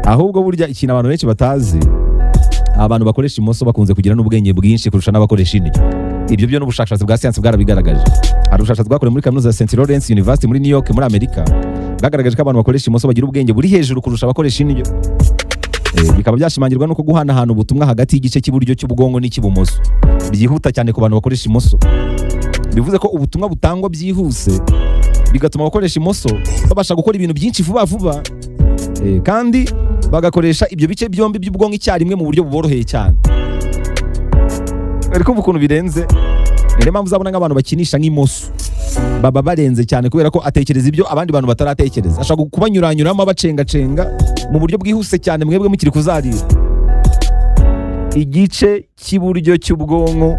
ahubwo burya ikintu abantu benshi batazi, abantu bakoresha imoso bakunze kugira n'ubwenge bwinshi kurusha n'abakoresha indyo. Ibyo byo n'ubushakashatsi bwa siyansi bwarabigaragaje. Hari ubushakashatsi bwakorewe muri kaminuza ya St Lawrence University muri New York muri Amerika, bwagaragaje ko abantu bakoresha imoso bagira ubwenge buri hejuru kurusha abakoresha indyo. Bikaba byashimangirwa nuko guhanahana ubutumwa hagati y'igice cy'iburyo cy'ubwonko n'icy'ibumoso byihuta cyane ku bantu bakoresha imoso. Bivuze ko ubutumwa butangwa byihuse, bigatuma abakoresha imoso babasha gukora ibintu byinshi vuba vuba, kandi bagakoresha ibyo bice byombi by'ubwonko icyarimwe mu buryo buboroheye cyane. Ariko ukuntu birenze, niyo mpamvu uzabona nk'abantu bakinisha nk'imoso baba barenze cyane, kubera ko atekereza ibyo abandi bantu bataratekereza. Ashaka kubanyuranyuramo abacengacenga mu buryo bwihuse cyane, mwebwe mukiri kuzarira. Igice cy'iburyo cy'ubwonko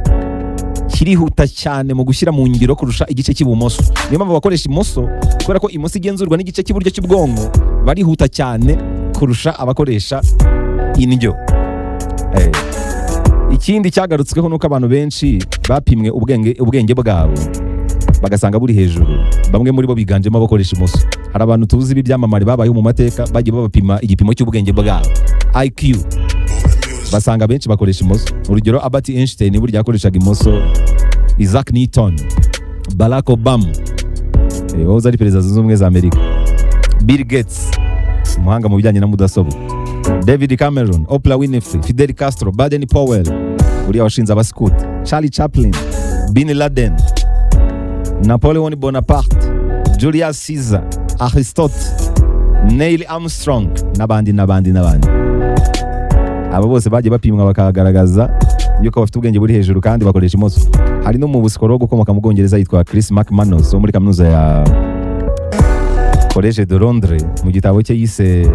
kirihuta cyane mu gushyira mu ngiro kurusha igice cy'ibumoso. Niyo mpamvu abakoresha imoso, kubera ko imoso igenzurwa n'igice cy'iburyo cy'ubwonko, barihuta cyane kurusha abakoresha indyo. Ikindi cyagarutsweho nuko abantu benshi bapimwe ubwenge bwabo bagasanga buri hejuru. Bamwe muri bo biganjemo abakoresha imoso. Hari abantu tuzi b'ibyamamare babayeho mu mateka bagiye babapima igipimo cy'ubwenge bwabo, IQ, basanga benshi bakoresha imoso. Urugero, Albert Einstein burya yakoreshaga imoso, Isaac Newton, Barack Obama wahoze ari perezida zunze ubumwe za Amerika, Bill Gates umuhanga mu bijyanye na mudasobwa, David Cameron, Oprah Winfrey, Fidel Castro, Baden Powell uriya washinze abaskuti, Charlie Chaplin, Bin Laden, Napoleon Bonaparte, Julius Caesar, Aristotle, Neil Armstrong n'abandi. Abo bose bagiye bapimwa bakagaragaza yuko bafite ubwenge buri hejuru kandi bakoresha imoso. Hari no mu busikologo ukomoka mu Bwongereza yitwa Chris McManus wo muri kaminuza ya College de Londres, mu gitabo cye yise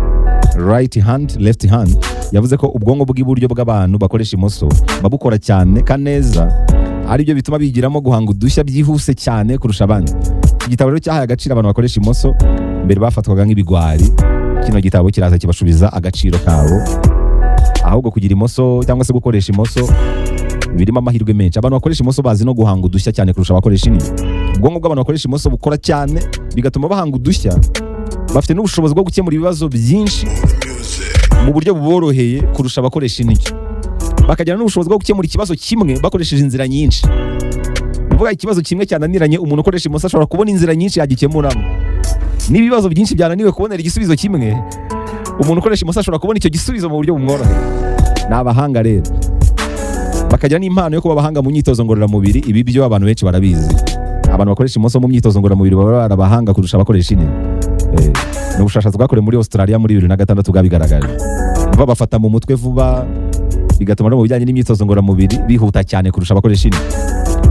Right Hand Left Hand, yavuze ko ubwonko bw'iburyo bw'abantu bakoresha imoso babukora cyane kaneza, ari byo bituma bigiramo guhanga udushya byihuse cyane kurusha abandi. Igitabo rero cyahaye agaciro abantu bakoresha imoso, mbere bafatwaga nk'ibigwari. Kino gitabo kiraza kibashubiza agaciro kabo, ahubwo kugira imoso cyangwa se gukoresha imoso birimo amahirwe menshi. Abantu bakoresha imoso bazi no guhanga udushya cyane kurusha abakoresha indyo. Ubwonko bw'abantu bakoresha imoso bukora cyane, bigatuma bahanga udushya. Bafite n'ubushobozi bwo gukemura ibibazo byinshi mu buryo buboroheye kurusha abakoresha indyo. Bakagira n'ubushobozi bwo gukemura ikibazo kimwe bakoresheje inzira nyinshi. Bivuga ikibazo kimwe cyananiranye, umuntu ukoresha imoso ashobora kubona inzira nyinshi yagikemuramo. N'ibibazo byinshi byananiwe kubonera igisubizo kimwe, umuntu ukoresha imoso ashobora kubona icyo gisubizo mu buryo bumworoheye. Ni abahanga rero. Bakagira n'impano yo kuba abahanga mu myitozo ngororamubiri. Ibi byo abantu benshi barabizi. Abantu bakoresha imoso mu myitozo ngororamubiri baba barabahanga kurusha abakoresha indyo. Ni ubushakashatsi bwakorewe muri Australia muri 2006 bwabigaragaje. Vuba bafata mu mutwe vuba, bigatuma no mu bijyanye n'imyitozo ngororamubiri bihuta cyane kurusha abakoresha indyo.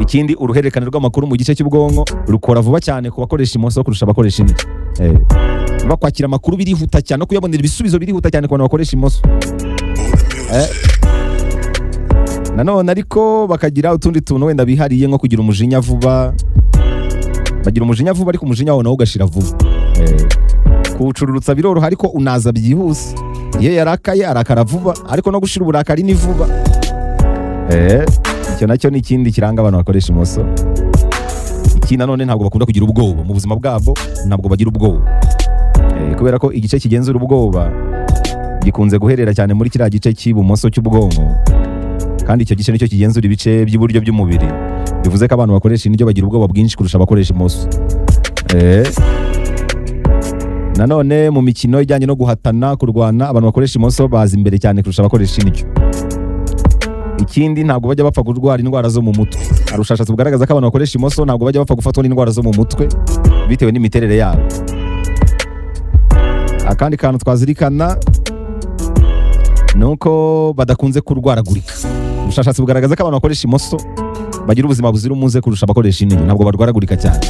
Ikindi, uruhererekane rw'amakuru mu gice cy'ubwonko rukora vuba cyane ku bakoresha imoso kurusha abakoresha indyo. Bakwakira amakuru birihuta cyane no kuyabonera ibisubizo birihuta cyane ku bantu bakoresha imoso. Nanone ariko bakagira utundi tuntu wenda bihariye nko kugira umujinya vuba. Bagira umujinya vuba ariko umujinya wawo nawo ugashira vuba. Kuwucururutsa biroroha ariko unaza byihuse. Iyo yarakaye arakara vuba, ariko no gushira uburakari ni vuba. Icyo nacyo ni ikindi kiranga abantu bakoresha imoso. Iki nanone ntabwo bakunda kugira ubwoba mu buzima bwabo, ntabwo bagira ubwoba. Kubera ko igice kigenzura ubwoba gikunze guherera cyane muri kiriya gice cy'ibumoso cy'ubwonko, kandi icyo gice nicyo kigenzura ibice by'iburyo by'umubiri. Bivuze ko abantu bakoresha indyo bagira ubwoba bwinshi kurusha abakoresha imoso. Nanone mu mikino ijyanye no guhatana, kurwana, abantu bakoresha imoso bazi imbere cyane kurusha abakoresha indyo. Ikindi, ntabwo bajya bapfa kurwara indwara zo mu mutwe. Hari ubushakashatsi bugaragaza ko abantu bakoresha imoso ntabwo bajya bapfa gufatwa n'indwara zo mu mutwe bitewe n'imiterere yabo. Akandi kantu twazirikana nuko badakunze kurwaragurika. Ubushakashatsi bugaragaza ko abantu bakoresha imoso bagira ubuzima buzira umuze kurusha abakoresha indyo, ntabwo barwaragurika cyane.